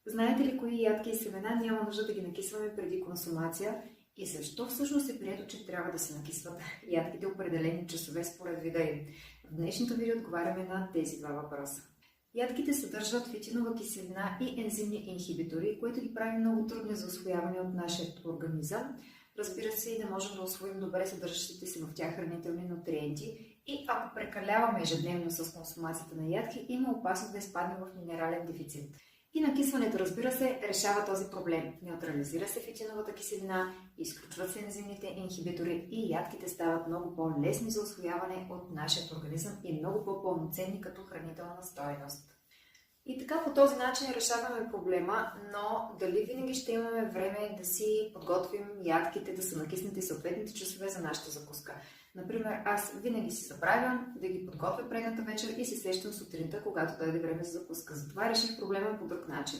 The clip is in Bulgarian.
Знаете ли кои ядки и семена няма нужда да ги накисваме преди консумация и защо всъщност е прието, че трябва да се накисват ядките определени часове според вида им? В днешното видео отговаряме на тези два въпроса. Ядките съдържат фитинова киселина и ензимни инхибитори, което ги прави много трудни за усвояване от нашия организъм. Разбира се, и да можем да усвоим добре съдържащите се в тях хранителни нутриенти. И ако прекаляваме ежедневно с консумацията на ядки, има опасност да изпаднем в минерален дефицит. И накисването, разбира се, решава този проблем. Неутрализира се фитиновата киселина, изключват се ензимните инхибитори и ядките стават много по-лесни за усвояване от нашия организъм и много по-пълноценни като хранителна стойност. И така по този начин решаваме проблема, но дали винаги ще имаме време да си подготвим ядките, да са накиснати съответните часове за нашата закуска? Например, аз винаги си забравям да ги подготвя предната вечер и се сещам сутринта, когато дойде време за закуска. Затова реших проблема по друг начин.